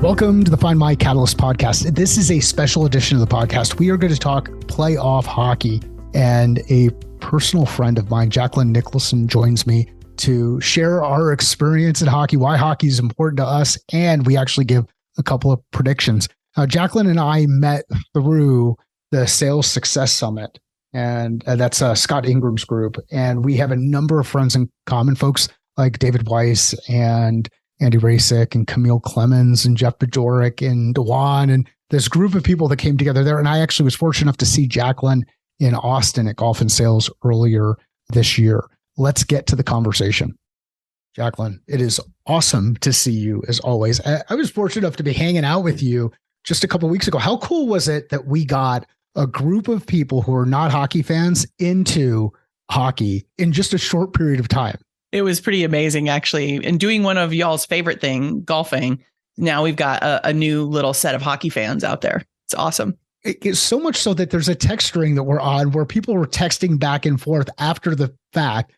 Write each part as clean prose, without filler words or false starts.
Welcome to the Find My Catalyst podcast. This is a special edition of the podcast. We are going to talk playoff hockey, and a personal friend of mine, Jacquelyn Nicholson, joins me to share our experience in hockey, why hockey is important to us, and we actually give a couple of predictions. Jacquelyn and I met through the Sales Success Summit, and that's Scott Ingram's group, and we have a number of friends in common, folks like David Weiss and Andy Rasick and Camille Clemens and Jeff Bajorek and Dewan, and this group of people that came together there. And I actually was fortunate enough to see Jacquelyn in Austin at Golf and Sales earlier this year. Let's get to the conversation. Jacquelyn, it is awesome to see you as always. I was fortunate enough to be hanging out with you just a couple of weeks ago. How cool was it that we got a group of people who are not hockey fans into hockey in just a short period of time? It was pretty amazing, actually. And doing one of y'all's favorite thing, golfing, now we've got a new little set of hockey fans out there. It's awesome. It's so much so that there's a text string that we're on where people were texting back and forth after the fact,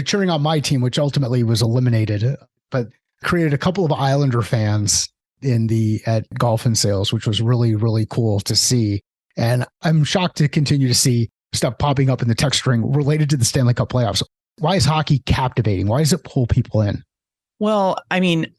cheering on my team, which ultimately was eliminated, but created a couple of Islander fans at Golf and Sales, which was really, really cool to see. And I'm shocked to continue to see stuff popping up in the text string related to the Stanley Cup playoffs. Why is hockey captivating? Why does it pull people in? Well, I mean,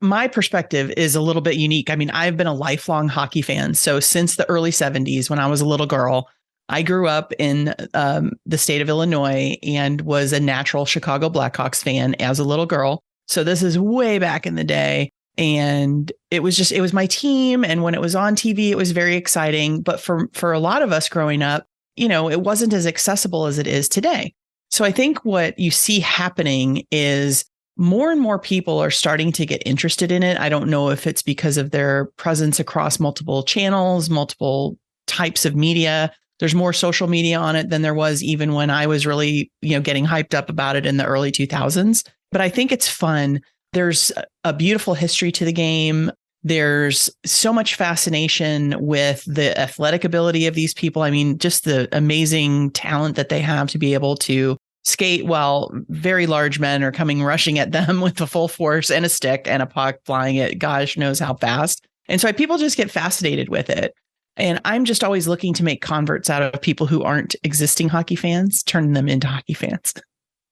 my perspective is a little bit unique. I mean, I've been a lifelong hockey fan. So since the early 70s, when I was a little girl, I grew up in the state of Illinois and was a natural Chicago Blackhawks fan as a little girl. So this is way back in the day. And it was my team. And when it was on TV, it was very exciting. But for a lot of us growing up, it wasn't as accessible as it is today. So I think what you see happening is more and more people are starting to get interested in it. I don't know if it's because of their presence across multiple channels, multiple types of media. There's more social media on it than there was even when I was really, getting hyped up about it in the early 2000s. But I think it's fun. There's a beautiful history to the game. There's so much fascination with the athletic ability of these people. I mean, just the amazing talent that they have to be able to skate while very large men are coming rushing at them with a full force and a stick and a puck flying at gosh knows how fast. And so people just get fascinated with it. And I'm just always looking to make converts out of people who aren't existing hockey fans, turning them into hockey fans.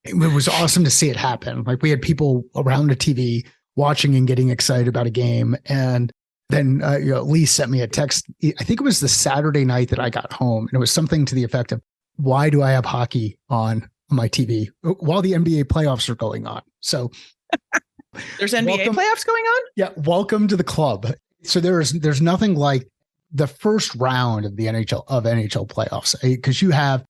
It was awesome to see it happen. Like we had people around the TV watching and getting excited about a game. And then Lee sent me a text. I think it was the Saturday night that I got home. And it was something to the effect of, why do I have hockey on my TV while the NBA playoffs are going on? So there's NBA playoffs going on? Yeah. Welcome to the club. So there's nothing like the first round of the NHL playoffs, because you have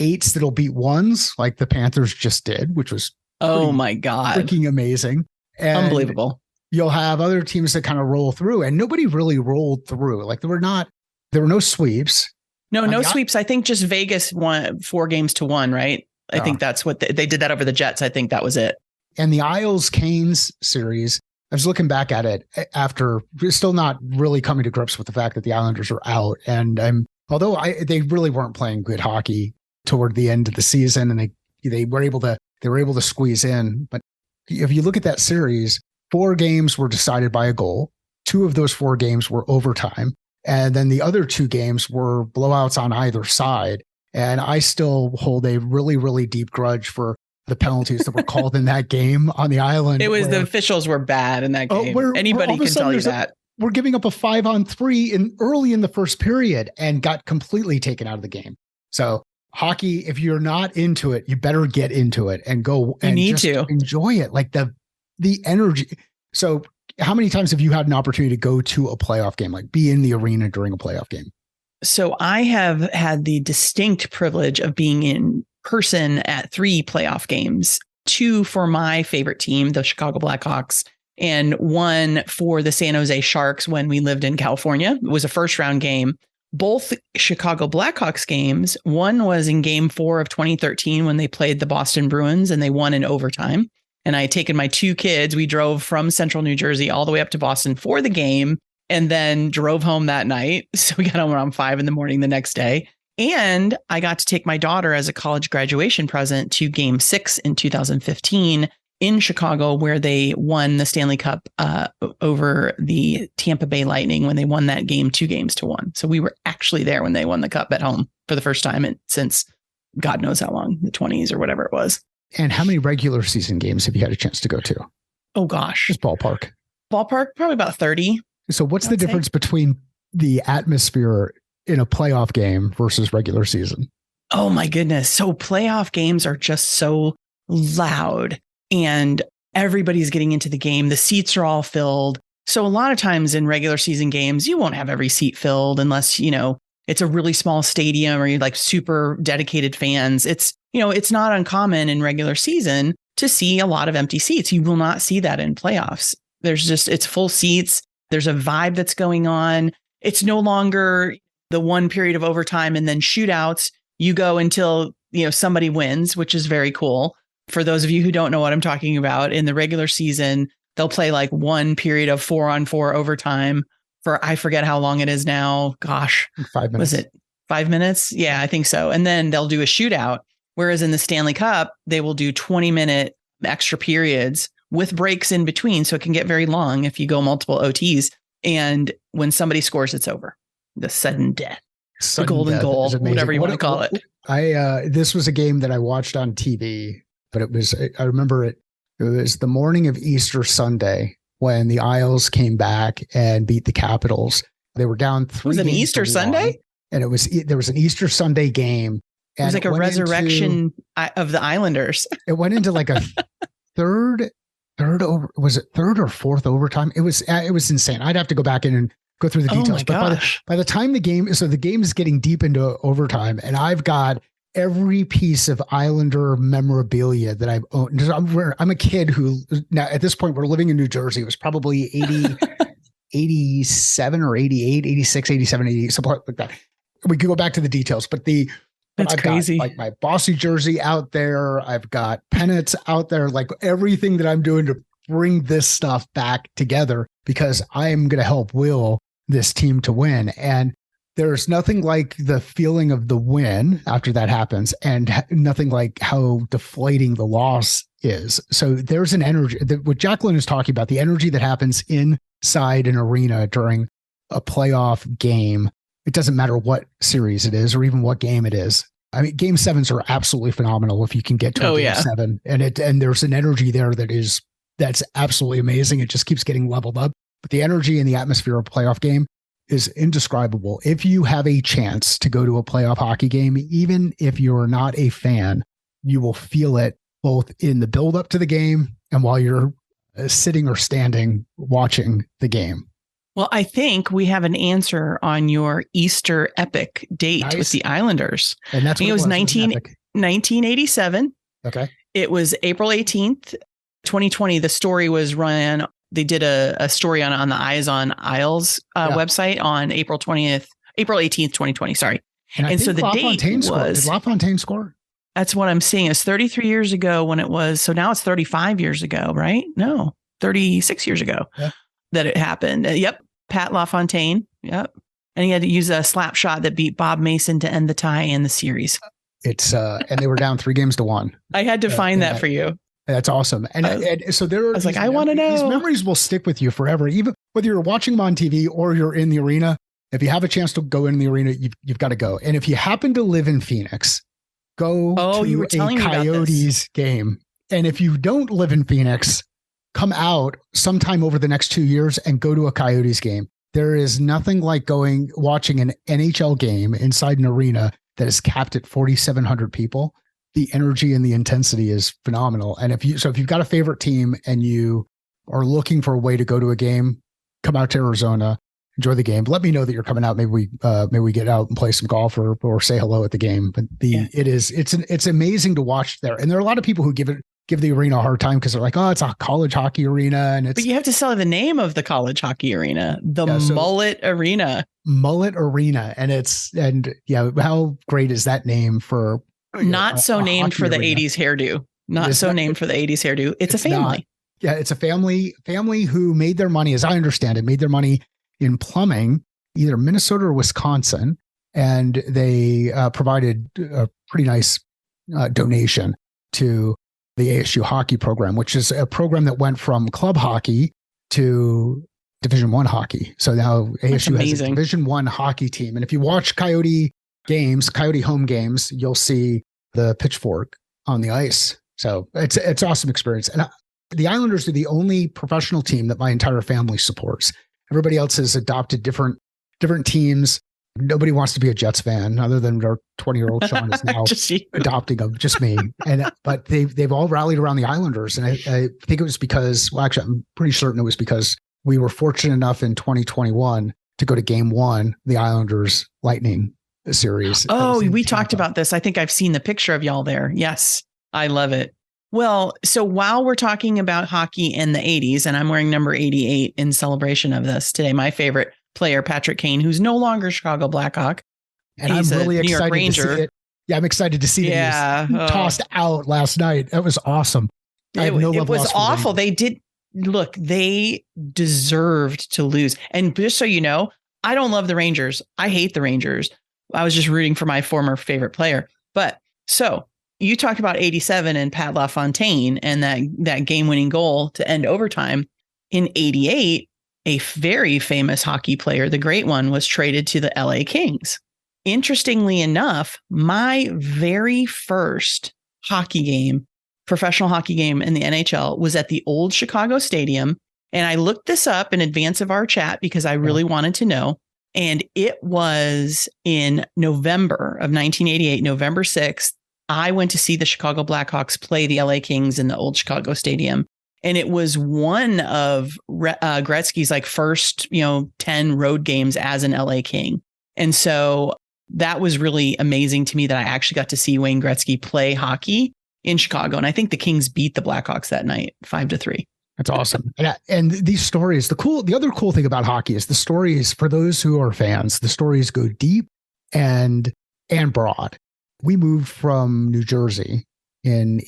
8s that'll beat 1s like the Panthers just did, which was my God, freaking amazing. And unbelievable. You'll have other teams that kind of roll through, and nobody really rolled through. Like there were no sweeps. No sweeps. I think just Vegas won 4-1, right? I think that's what they did that over the Jets. I think that was it. And the Isles-Canes series, I was looking back at it after still not really coming to grips with the fact that the Islanders are out. And they really weren't playing good hockey toward the end of the season, and they were able to squeeze in. But if you look at that series, 4 games were decided by a goal. 2 of those 4 games were overtime. And then the other 2 games were blowouts on either side. And I still hold a really, really deep grudge for the penalties that were called in that game on the island. It was the officials were bad in that game. Anybody can tell you that. We're giving up a 5-on-3 early in the first period and got completely taken out of the game. So hockey, if you're not into it, you better get into it and go and just enjoy it. Like the energy. So how many times have you had an opportunity to go to a playoff game, like be in the arena during a playoff game? So I have had the distinct privilege of being in person at 3 playoff games, 2 for my favorite team, the Chicago Blackhawks, and 1 for the San Jose Sharks when we lived in California. It was a first round game. Both Chicago Blackhawks games, one was in game 4 of 2013 when they played the Boston Bruins and they won in overtime. And I had taken my 2 kids. We drove from central New Jersey all the way up to Boston for the game and then drove home that night. So we got home around 5 a.m. the next day. And I got to take my daughter as a college graduation present to game 6 in 2015 in Chicago where they won the Stanley Cup over the Tampa Bay Lightning when they won that game 2-1. So we were actually there when they won the cup at home for the first time since God knows how long, the 20s or whatever it was. And how many regular season games have you had a chance to go to? Oh, gosh. Just ballpark. Ballpark, probably about 30. So what's the difference between the atmosphere in a playoff game versus regular season? Oh, my goodness. So playoff games are just so loud and everybody's getting into the game. The seats are all filled. So a lot of times in regular season games, you won't have every seat filled unless, it's a really small stadium or you're like super dedicated fans. It's not uncommon in regular season to see a lot of empty seats. You will not see that in playoffs. It's full seats. There's a vibe that's going on. It's no longer the one period of overtime and then shootouts. You go until, somebody wins, which is very cool. For those of you who don't know what I'm talking about, in the regular season, they'll play like one period of 4-on-4 overtime for, I forget how long it is now. Gosh, 5 minutes. Was it 5 minutes? Yeah, I think so. And then they'll do a shootout. Whereas in the Stanley Cup, they will do 20-minute extra periods with breaks in between. So it can get very long if you go multiple OTs. And when somebody scores, it's over. The sudden death. The golden goal, whatever you want to call it. This was a game that I watched on TV, but I remember it was the morning of Easter Sunday when the Isles came back and beat the Capitals. They were down 3 Was it an Easter Sunday? And there was an Easter Sunday game. It was like a resurrection of the Islanders. It went into like a third was it third or fourth overtime? It was insane. I'd have to go back in and go through the details. Oh my gosh. By the time the game is getting deep into overtime, and I've got every piece of Islander memorabilia that I've owned. I'm a kid who now at this point we're living in New Jersey. It was probably 87 or 88, 86, 87, 88, something like that. We could go back to the details, but That's crazy. Got, like my Bossy jersey out there. I've got pennants out there, like everything that I'm doing to bring this stuff back together because I am going to help will this team to win. And there's nothing like the feeling of the win after that happens and nothing like how deflating the loss is. So there's an energy that what Jacquelyn is talking about, the energy that happens inside an arena during a playoff game. It doesn't matter what series it is or even what game it is. I mean, game sevens are absolutely phenomenal if you can get to a game seven. And there's an energy there that's absolutely amazing. It just keeps getting leveled up. But the energy and the atmosphere of a playoff game is indescribable. If you have a chance to go to a playoff hockey game, even if you're not a fan, you will feel it both in the build up to the game and while you're sitting or standing watching the game. Well, I think we have an answer on your Easter epic date with the Islanders. And that's what it was 1987. Okay. It was April 18th, 2020. The story was run. They did a story on the Eyes on Isles website on April 18th, 2020. Sorry. And so the LaFontaine date was. Did LaFontaine score? That's what I'm seeing. It's 33 years ago when it was. So now it's 35 years ago, right? No, 36 years ago that it happened. Yep. Pat LaFontaine. Yep. And he had to use a slap shot that beat Bob Mason to end the tie in the series. It's and they were down 3-1. I had to find that for you. That's awesome. And so there are, I was like, I want to know. These memories will stick with you forever, even whether you're watching them on TV or you're in the arena. If you have a chance to go in the arena, you've got to go. And if you happen to live in Phoenix, go to a Coyotes game. And if you don't live in Phoenix, come out sometime over the next 2 years and go to a Coyotes game. There is nothing like watching an NHL game inside an arena that is capped at 4,700 people. The energy and the intensity is phenomenal. And if you've got a favorite team and you are looking for a way to go to a game, come out to Arizona, enjoy the game. Let me know that you're coming out. Maybe we get out and play some golf or say hello at the game. But it's amazing to watch there. And there are a lot of people who give the arena a hard time because they're like, oh, it's a college hockey arena. But you have to sell the name of the college hockey arena, Mullet Arena. Mullet Arena. And how great is that name for not so named for the 80s hairdo. Not so named for the 80s hairdo. It's a family. It's a family who made their money, as I understand it, made their money in plumbing, either Minnesota or Wisconsin. And they provided a pretty nice donation to the ASU hockey program, which is a program that went from club hockey to Division I hockey. So now ASU has a Division I hockey team. And if you watch Coyote home games, you'll see the pitchfork on the ice. So it's awesome experience. And the Islanders are the only professional team that my entire family supports. Everybody else has adopted different teams. Nobody wants to be a Jets fan other than our 20-year-old Sean is now adopting them, just me. But they've all rallied around the Islanders. And I think it was because, well, actually, I'm pretty certain it was because we were fortunate enough in 2021 to go to Game 1, the Islanders Lightning series. Oh, we talked about this. I think I've seen the picture of y'all there. Yes, I love it. Well, so while we're talking about hockey in the 80s, and I'm wearing number 88 in celebration of this today, my favorite player, Patrick Kane, who's no longer Chicago Blackhawk. And I'm really excited to see it. Yeah, I'm excited to see that he was tossed out last night. That was awesome. It was awful. They deserved to lose. And just so you know, I don't love the Rangers. I hate the Rangers. I was just rooting for my former favorite player. But so you talked about 87 and Pat LaFontaine and that game-winning goal to end overtime. In 88, a very famous hockey player, the great one, was traded to the LA Kings. Interestingly enough, my very first professional hockey game in the NHL was at the old Chicago Stadium. And I looked this up in advance of our chat because I really wanted to know. And it was in November of 1988, November 6th. I went to see the Chicago Blackhawks play the LA Kings in the old Chicago Stadium. And it was one of Gretzky's first, 10 road games as an LA King. And so that was really amazing to me that I actually got to see Wayne Gretzky play hockey in Chicago. And I think the Kings beat the Blackhawks that night 5-3. That's awesome. And these stories, the other cool thing about hockey is the stories, for those who are fans, the stories go deep and broad. We moved from New Jersey in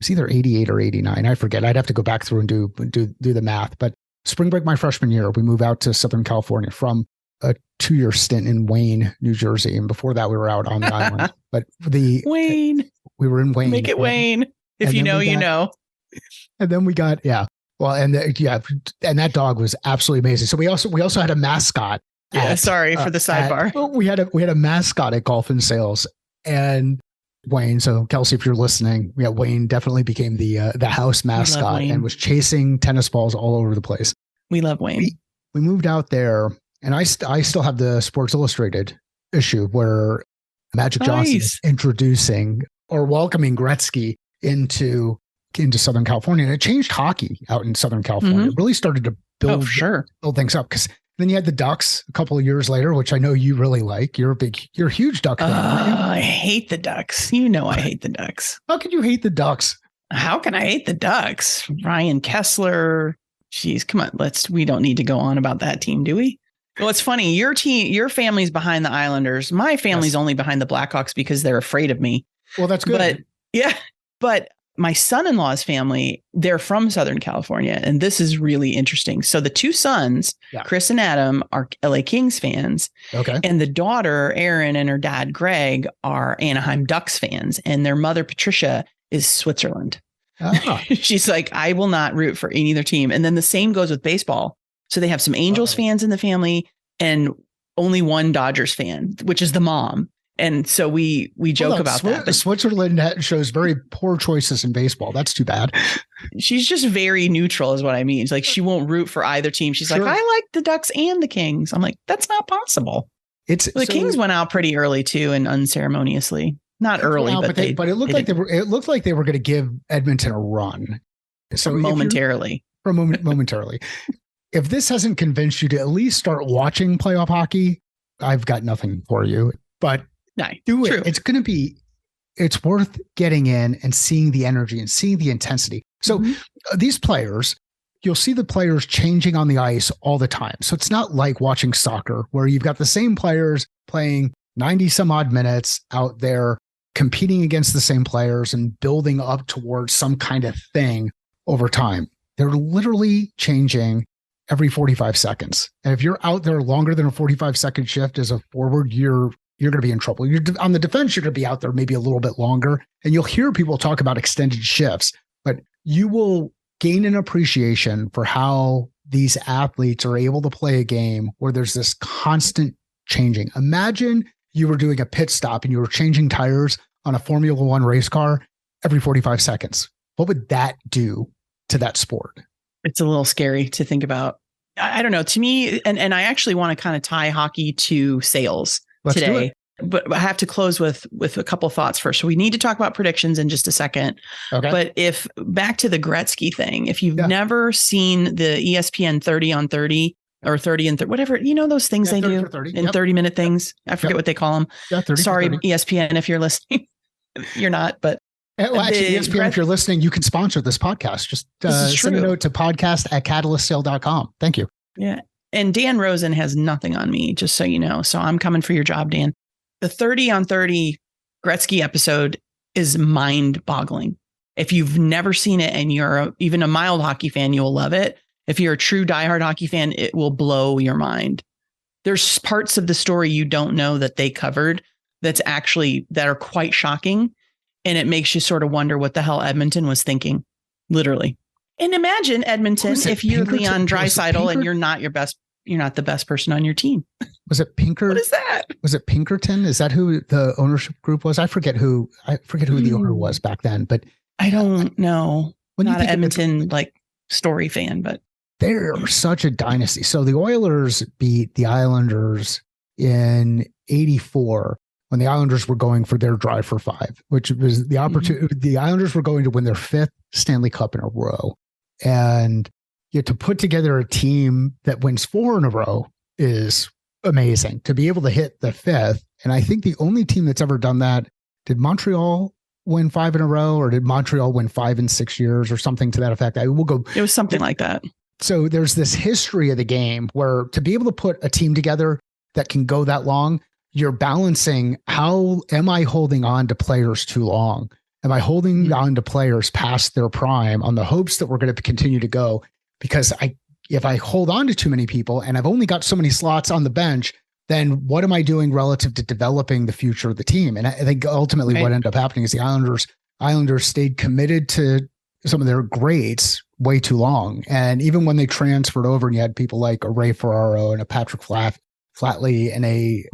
it's either 88 or 89. I forget. I'd have to go back through and do the math. But spring break my freshman year, we moved out to Southern California from a 2-year stint in Wayne, New Jersey. And before that, we were out on the island. But we were in Wayne. Make it Wayne. If you know, you know. And then we got, well, and that dog was absolutely amazing. So we also had a mascot. Sorry for the sidebar. We had a mascot at Golf and Sales, and Wayne. So Kelsey, if you're listening, Wayne definitely became the house mascot and was chasing tennis balls all over the place. We love Wayne. We moved out there, and I still have the Sports Illustrated issue where Magic Johnson is introducing or welcoming Gretzky into Southern California, and it changed hockey out in Southern California. Mm-hmm. It really started to build things up, because then you had the Ducks a couple of years later, which I know you really like. You're a huge Duck fan. I hate the Ducks. You know I hate the Ducks. How could you hate the Ducks? How can I hate the Ducks? Ryan Kessler. Jeez, come on. We don't need to go on about that team, do we? Well, it's funny. Your family's behind the Islanders. My family's only behind the Blackhawks because they're afraid of me. Well, that's good. But my son-in-law's family, they're from Southern California, and this is really interesting. So the two sons, Chris and Adam, are LA Kings fans. Okay. And the daughter, Erin, and her dad, Greg, are Anaheim Ducks fans. And their mother, Patricia, is Switzerland. Ah. She's like, I will not root for either team. And then the same goes with baseball. So they have some Angels fans in the family and only one Dodgers fan, which is the mom. And so we joke about that. But Switzerland shows very poor choices in baseball. That's too bad. She's just very neutral is what I mean. It's like she won't root for either team. She's like, I like the Ducks and the Kings. I'm like, that's not possible. The Kings went out pretty early too, and unceremoniously. Not early, but it looked like they were going to give Edmonton a run. So momentarily. If this hasn't convinced you to at least start watching playoff hockey, I've got nothing for you. But do it. True. It's worth getting in and seeing the energy and seeing the intensity. So these players, you'll see the players changing on the ice all the time. So it's not like watching soccer where you've got the same players playing 90 some odd minutes out there, competing against the same players and building up towards some kind of thing over time. They're literally changing every 45 seconds. And if you're out there longer than a 45-second shift as a forward, you're you're going to be in trouble. You're on the defense, you're going to be out there maybe a little bit longer. And you'll hear people talk about extended shifts, but you will gain an appreciation for how these athletes are able to play a game where there's this constant changing. Imagine you were doing a pit stop and you were changing tires on a Formula One race car every 45 seconds. What would that do to that sport? It's a little scary to think about. I don't know. To me, and I actually want to kind of tie hockey to sales today, but I have to close with a couple thoughts first. So we need to talk about predictions in just a second. Okay. But if back to the Gretzky thing, if you've never seen the ESPN 30 on 30 or 30 and 30, whatever, those things they do 30-minute things. I forget what they call them. Yeah, 30 Sorry, 30. ESPN, if you're listening. You're not, but well, actually, ESPN, if you're listening, you can sponsor this podcast. Just send a note to podcast@catalystsale.com. Thank you. Yeah. And Dan Rosen has nothing on me, just so you know. So I'm coming for your job, Dan. The 30 on 30 Gretzky episode is mind boggling. If you've never seen it and you're even a mild hockey fan, you'll love it. If you're a true diehard hockey fan, it will blow your mind. There's parts of the story you don't know that they covered that are quite shocking. And it makes you sort of wonder what the hell Edmonton was thinking, literally. And imagine Edmonton if you're Leon Draisaitl and you're not the best person on your team. Was it Pinker? What is that? Was it Pinkerton? Is that who the ownership group was? I forget who the owner was back then, but I don't know. Not an Edmonton story fan, but they're such a dynasty. So the Oilers beat the Islanders in '84 when the Islanders were going for their drive for 5, which was the opportunity. The Islanders were going to win their 5th Stanley Cup in a row. And to put together a team that wins 4 in a row is amazing. To be able to hit the 5th, and I think the only team that's ever done that, did Montreal win 5 in a row, or did Montreal win 5 in 6 years, or something to that effect? I will go. It was something like that. So there's this history of the game where to be able to put a team together that can go that long, you're balancing how am I holding on to players too long? Am I holding on to players past their prime on the hopes that we're going to continue to go? Because if I hold on to too many people and I've only got so many slots on the bench, then what am I doing relative to developing the future of the team? And I think ultimately what ended up happening is the Islanders stayed committed to some of their greats way too long. And even when they transferred over and you had people like a Ray Ferraro and a Patrick Flatley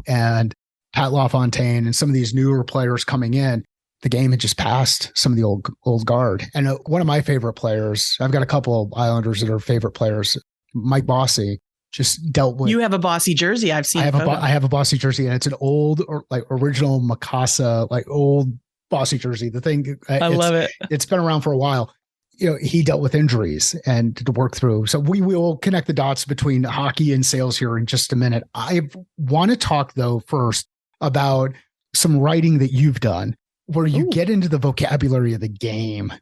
and Pat LaFontaine and some of these newer players coming in, the game had just passed some of the old guard. And one of my favorite players, I've got a couple of Islanders that are favorite players, Mike Bossy, just dealt with. You have a Bossy jersey. I've seen. I have a Bossy jersey, and it's an old, original Mikasa, old Bossy jersey. The thing, I love it. It's been around for a while. He dealt with injuries and to work through. So we will connect the dots between hockey and sales here in just a minute. I want to talk though first about some writing that you've done where you get into the vocabulary of the game.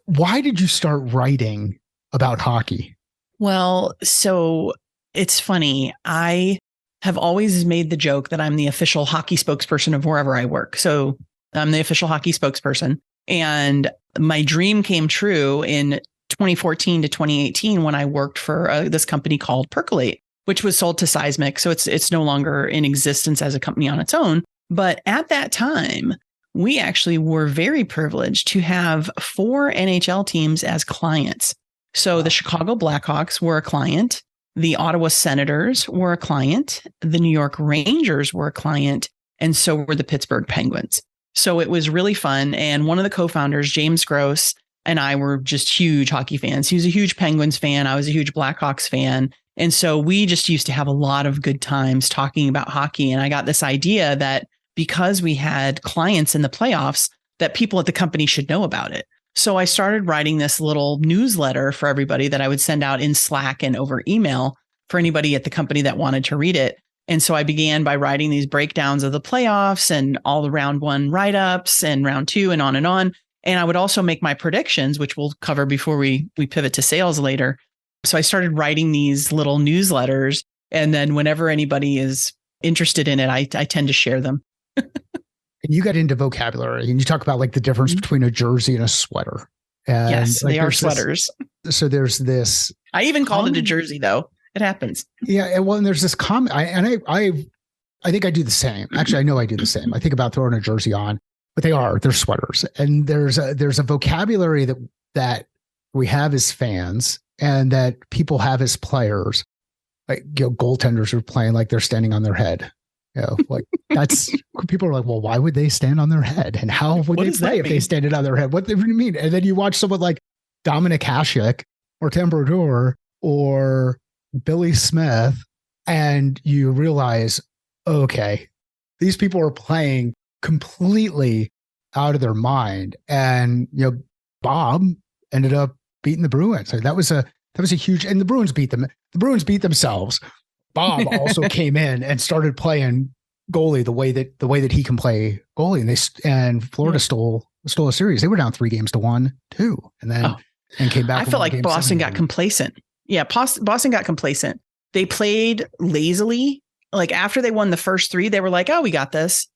Why did you start writing about hockey? Well, so it's funny. I have always made the joke that I'm the official hockey spokesperson of wherever I work. So I'm the official hockey spokesperson. And my dream came true in 2014 to 2018 when I worked for this company called Percolate, which was sold to Seismic. So it's no longer in existence as a company on its own. But at that time, we actually were very privileged to have 4 NHL teams as clients. So the Chicago Blackhawks were a client. The Ottawa Senators were a client. The New York Rangers were a client. And so were the Pittsburgh Penguins. So it was really fun. And one of the co-founders, James Gross, and I were just huge hockey fans. He was a huge Penguins fan. I was a huge Blackhawks fan. And so we just used to have a lot of good times talking about hockey. And I got this idea that because we had clients in the playoffs, that people at the company should know about it. So I started writing this little newsletter for everybody that I would send out in Slack and over email for anybody at the company that wanted to read it. And so I began by writing these breakdowns of the playoffs and all the round 1 write-ups and round 2 and on and on. And I would also make my predictions, which we'll cover before we pivot to sales later. So I started writing these little newsletters. And then whenever anybody is interested in it, I tend to share them. And you got into vocabulary and you talk about the difference between a jersey and a sweater. And yes, they are sweaters. So there's this. I even called it a jersey, though. It happens. Yeah. Well, and there's this comment, I I think I do the same. Actually, I know I do the same. I think about throwing a jersey on, but they're sweaters. And there's a vocabulary that we have as fans and that people have as players. Like, goaltenders are playing like they're standing on their head. Like that's people are like, well, why would they stand on their head? And how would they play if they stand on their head? What do you mean? And then you watch someone like Dominic Hasek or Tim Brodeur or Billy Smith, and you realize, okay, these people are playing completely out of their mind. And Bob ended up beating the Bruins. Like, that was a huge, and the Bruins beat them. The Bruins beat themselves. Bob also came in and started playing goalie the way that he can play goalie, and Florida stole a series. They were down 3-1, too, and then and came back. I felt like Boston got complacent. Yeah, Boston got complacent. They played lazily. Like, after they won the first 3, they were like, "Oh, we got this,"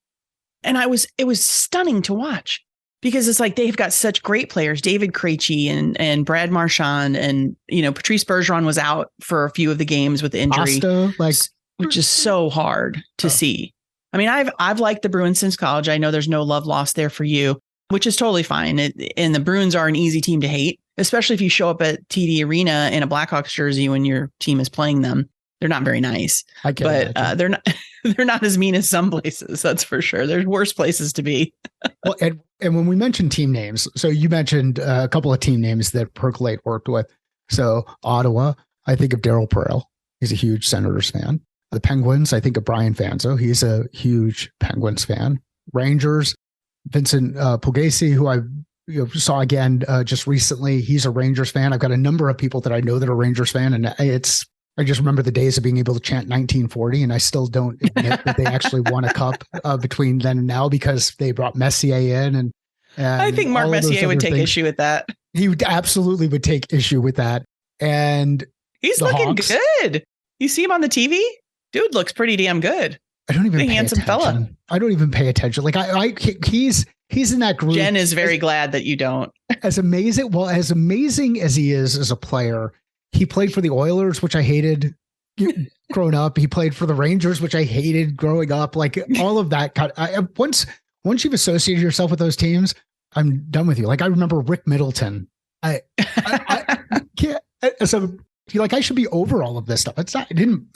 and it was stunning to watch. Because it's like they've got such great players, David Krejci and Brad Marchand, and Patrice Bergeron was out for a few of the games with injury, which is so hard to see. I mean, I've liked the Bruins since college. I know there's no love lost there for you, which is totally fine. And the Bruins are an easy team to hate, especially if you show up at TD Arena in a Blackhawks jersey when your team is playing them. They're not very nice, but they're not as mean as some places. That's for sure. There's worse places to be. Well, and when we mentioned team names, so you mentioned a couple of team names that Percolate worked with. So Ottawa, I think of Daryl Perel. He's a huge Senators fan. The Penguins, I think of Brian Fanzo. He's a huge Penguins fan. Rangers, Vincent Pugliese, who I saw again just recently. He's a Rangers fan. I've got a number of people that I know that are Rangers fan, and I just remember the days of being able to chant 1940, and I still don't admit that they actually won a cup between then and now, because they brought Messier in. And I think Mark Messier would take issue with that. He absolutely would take issue with that. And he's looking Hawks, good. You see him on the TV? Dude looks pretty damn good. I don't even pay handsome attention. Fella. I don't even pay attention. Like he's in that group. Jen is very glad that you don't. As amazing as he is as a player, he played for the Oilers, which I hated growing up. He played for the Rangers, which I hated growing up. Like, all of that. Once you've associated yourself with those teams, I'm done with you. Like, I remember Rick Middleton. I can't. So, I should be over all of this stuff. It's not. I didn't.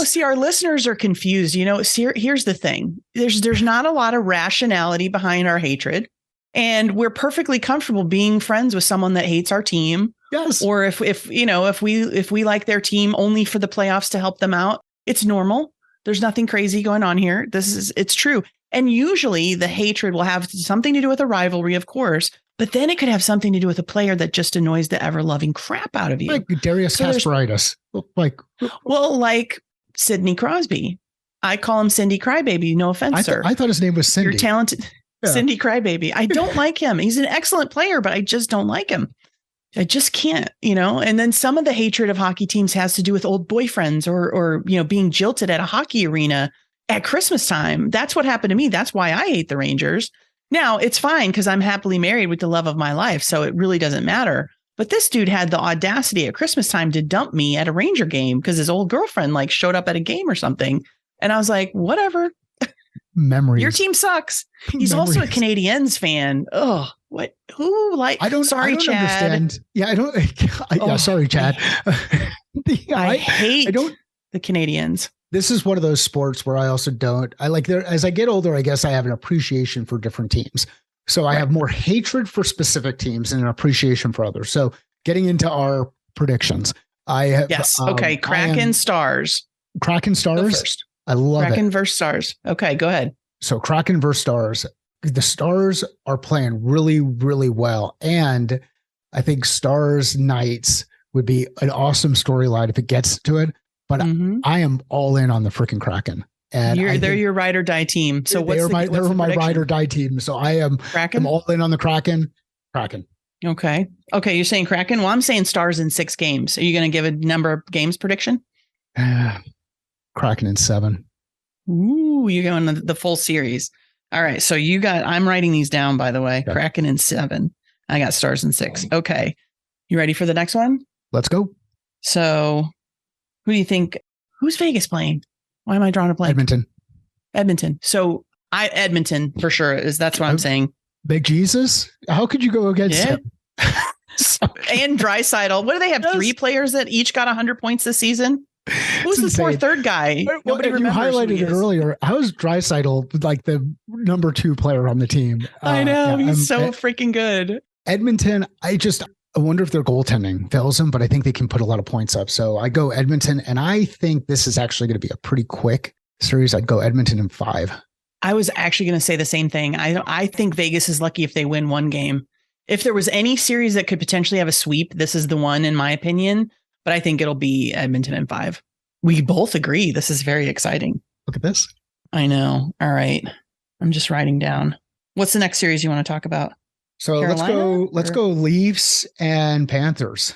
See, our listeners are confused. Here's the thing. There's not a lot of rationality behind our hatred, and we're perfectly comfortable being friends with someone that hates our team. Yes. Or if we like their team only for the playoffs to help them out, it's normal. There's nothing crazy going on here. It's true. And usually the hatred will have something to do with a rivalry, of course, but then it could have something to do with a player that just annoys the ever loving crap out of you. Like Darius Kasparaitis. Like Sidney Crosby. I call him Cindy Crybaby. No offense, sir. I thought his name was Cindy. You're talented. Yeah. Cindy Crybaby. I don't like him. He's an excellent player, but I just don't like him. I just can't, and then some of the hatred of hockey teams has to do with old boyfriends or being jilted at a hockey arena at Christmas time. That's what happened to me. That's why I hate the Rangers. Now it's fine because I'm happily married with the love of my life. So it really doesn't matter. But this dude had the audacity at Christmas time to dump me at a Ranger game because his old girlfriend showed up at a game or something. And I was like, whatever. Memories. Your team sucks. He's also a Canadiens fan. Oh, what? Who like? Sorry, Chad. Understand. Yeah, I don't. Yeah, sorry, Chad. I hate the Canadiens. This is one of those sports where I also don't. As I get older, I guess I have an appreciation for different teams. So I have more hatred for specific teams and an appreciation for others. So getting into our predictions, I have okay. Kraken Stars. Kraken Stars. First. I love Kraken versus Stars. Okay, go ahead. So Kraken versus Stars. The Stars are playing really, really well. And I think Stars Knights would be an awesome storyline if it gets to it. But I am all in on the freaking Kraken. And they're your ride or die team. So they're my ride or die team. So I'm all in on the Kraken. Okay. You're saying Kraken? Well, I'm saying Stars in 6 games. Are you going to give a number of games prediction? Kraken in 7. Ooh, you're going the full series. All right. So I'm writing these down, by the way. Okay. Kraken in 7. I got Stars in 6. Okay. You ready for the next one? Let's go. So who do you think? Who's Vegas playing? Why am I drawing a blank? Edmonton. So Edmonton for sure that's what I'm saying. Big Jesus. How could you go against him? And Draisaitl. What do they have? 3 players that each got 100 points this season? Who's the poor third guy? Nobody remembers. You highlighted it earlier. How's Draisaitl like the number 2 player on the team? I know. He's so freaking good. Edmonton, I wonder if their goaltending fails them, but I think they can put a lot of points up. So I go Edmonton, and I think this is actually going to be a pretty quick series. I'd go Edmonton in 5. I was actually going to say the same thing. I think Vegas is lucky if they win one game. If there was any series that could potentially have a sweep, this is the one, in my opinion. But I think it'll be Edmonton in 5. We both agree. This is very exciting. Look at this. I know. All right. I'm just writing down. What's the next series you want to talk about? So let's go Leafs and Panthers.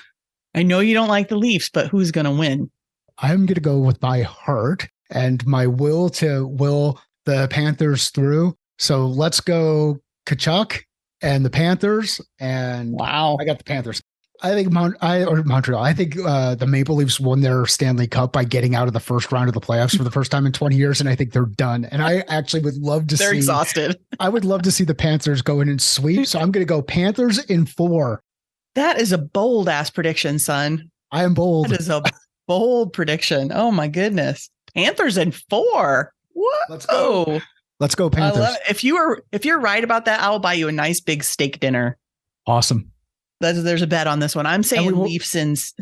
I know you don't like the Leafs, but who's going to win? I'm going to go with my heart and my will to will the Panthers through. So let's go Kachuk and the Panthers. And wow, I got the Panthers. I think Montreal. I think the Maple Leafs won their Stanley Cup by getting out of the first round of the playoffs for the first time in 20 years. And I think they're done. And I actually would love to see. They're exhausted. I would love to see the Panthers go in and sweep. So I'm going to go Panthers in 4. That is a bold ass prediction, son. I am bold. That is a bold prediction. Oh my goodness. Panthers in 4. What? Let's go. Let's go Panthers. If you're right about that, I'll buy you a nice big steak dinner. Awesome. There's a bet on this one. I'm saying Leafs and so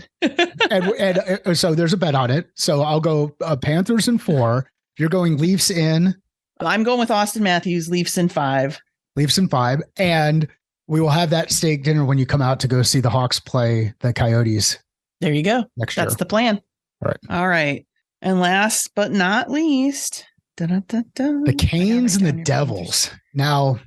there's a bet on it. So I'll go Panthers in 4. You're going Leafs in. I'm going with Austin Matthews. Leafs in 5. Leafs in 5, and we will have that steak dinner when you come out to go see the Hawks play the Coyotes. There you go. Next year. That's the plan. All right. And last but not least, the Canes and the Devils. Now,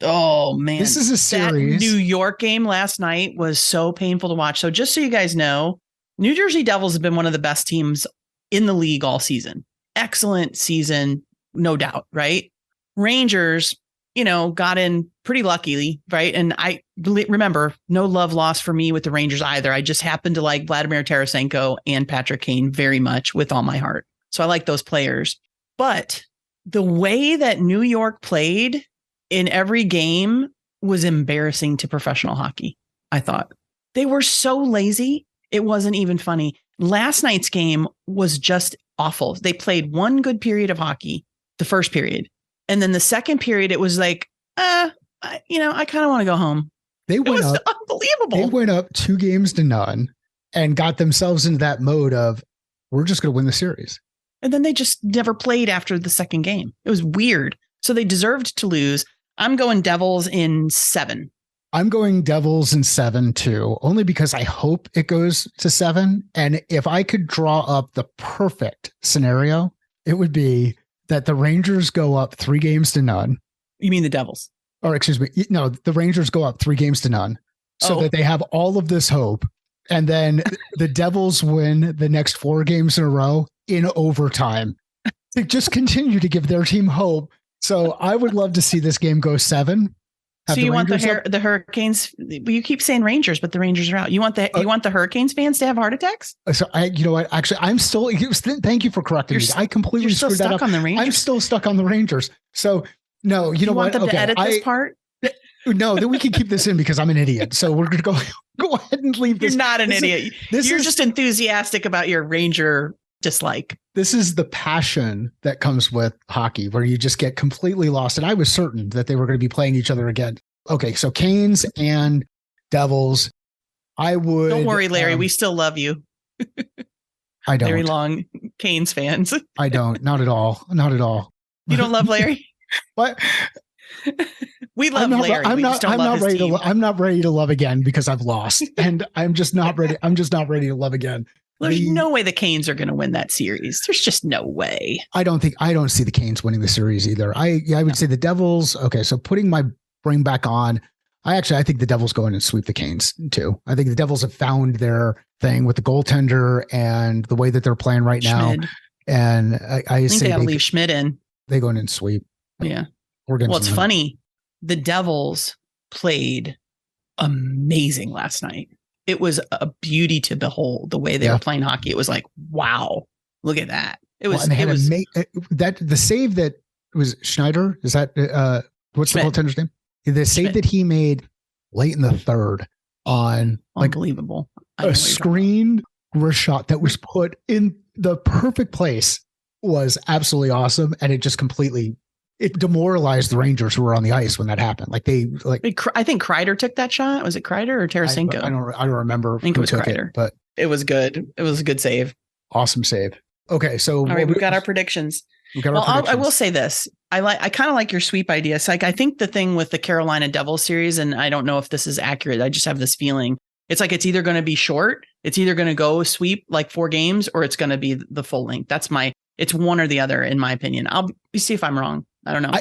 oh man, this is a series. That New York game last night was so painful to watch. So just so you guys know, New Jersey Devils have been one of the best teams in the league all season. Excellent season, no doubt, right? Rangers, got in pretty luckily, right? And I remember no love lost for me with the Rangers either. I just happened to like Vladimir Tarasenko and Patrick Kane very much with all my heart. So I like those players. But the way that New York played in every game was embarrassing to professional hockey. I thought they were so lazy. It wasn't even funny. Last night's game was just awful. They played one good period of hockey, the first period. And then the second period, it was like, I kind of want to go home. It was unbelievable. They went up 2-0 and got themselves into that mode of, we're just going to win the series. And then they just never played after the second game. It was weird. So they deserved to lose. I'm going Devils in 7. I'm going Devils in 7 too, only because I hope it goes to 7. And if I could draw up the perfect scenario, it would be that the Rangers go up 3-0. You mean the Devils? Or excuse me. No, the Rangers go up 3-0 so that they have all of this hope. And then the Devils win the next 4 games in a row in overtime. They just continue to give their team hope. So I would love to see this game go 7. So you want the Hurricanes? You keep saying Rangers, but the Rangers are out. You want the Hurricanes fans to have heart attacks? So you know what? Actually, I'm still. Thank you for correcting me. I completely screwed that up. On the Rangers? I'm still stuck on the Rangers. So no, you know what? Want them to edit this part? No, then we can keep this in because I'm an idiot. So we're going to go ahead and leave this. You're not an idiot. You're just enthusiastic about your Ranger dislike. This is the passion that comes with hockey where you just get completely lost. And I was certain that they were going to be playing each other again. Okay, so Canes and Devils. Don't worry, Larry. We still love you. I don't. Larry Long, Canes fans. I don't. Not at all. Not at all. You don't love Larry? What? We love Larry. I'm not ready to love again because I've lost, and I'm just not ready. I'm just not ready to love again. There's no way the Canes are going to win that series. There's just no way. I don't see the Canes winning the series either. I would say the Devils. Okay, so putting my brain back on, I think the Devils go in and sweep the Canes too. I think the Devils have found their thing with the goaltender and the way that they're playing right now. And I think they got to leave Schmidt in. They go in and sweep. Yeah. Well, it's funny. The Devils played amazing last night. It was a beauty to behold the way they were playing hockey. It was like, wow, look at that. It was. And they had it was to make that the save that was Schneider. Is that what's Schmidt. the goaltender's name? The save that he made late in the third on unbelievable. A screen shot that was put in the perfect place was absolutely awesome, and it just completely demoralized the Rangers who were on the ice when that happened. I think Kreider took that shot. Was it Kreider or Tarasenko? I don't remember. I think it was Kreider, but it was good. It was a good save. Awesome save. Okay, so all right, we've got our predictions. I will say this. I kind of like your sweep idea. So I think the thing with the Carolina Devils series, and I don't know if this is accurate, I just have this feeling. It's like it's either going to be short, it's either going to go sweep like 4 games, or it's going to be the full length. It's one or the other, in my opinion. I'll see if I'm wrong. I don't know.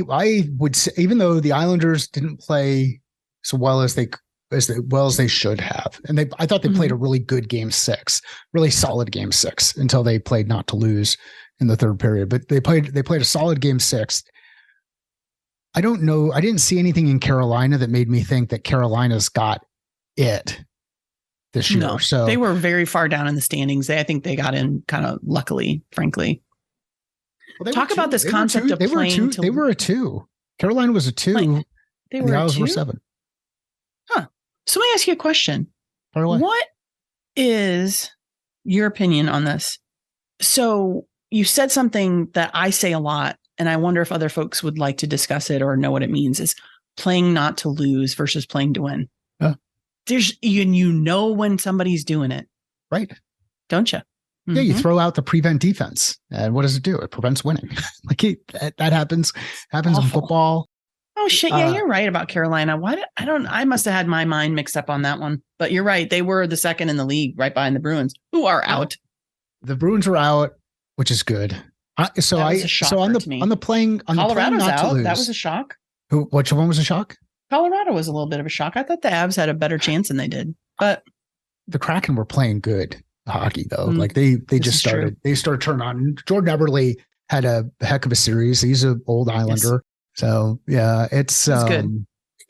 I would say, even though the Islanders didn't play so well as they should have, and I thought they played a really good game 6, really solid game 6 until they played not to lose in the third period. But they played a solid game 6. I don't know. I didn't see anything in Carolina that made me think that Carolina's got it this year. No, so they were very far down in the standings. I think they got in kind of luckily, frankly. Well, talk about this concept of playing. They were a 2. Carolina was a 2. They were the Isles 2? were 7. Huh. So let me ask you a question. What is your opinion on this? So you said something that I say a lot, and I wonder if other folks would like to discuss it or know what it means, is playing not to lose versus playing to win. There's when somebody's doing it. Right. Don't you? Yeah, you throw out the prevent defense, and what does it do? It prevents winning. That happens in football. Oh shit! Yeah, you're right about Carolina. I must have had my mind mixed up on that one. But you're right; they were the second in the league, right behind the Bruins, who are out. The Bruins are out, which is good. On the playing on Colorado's the not out. To lose, that was a shock. Which one was a shock? Colorado was a little bit of a shock. I thought the Avs had a better chance than they did, but the Kraken were playing good hockey though. They just started. They started turning on. Jordan Eberle had a heck of a series. He's an old Islander, so yeah, it's good.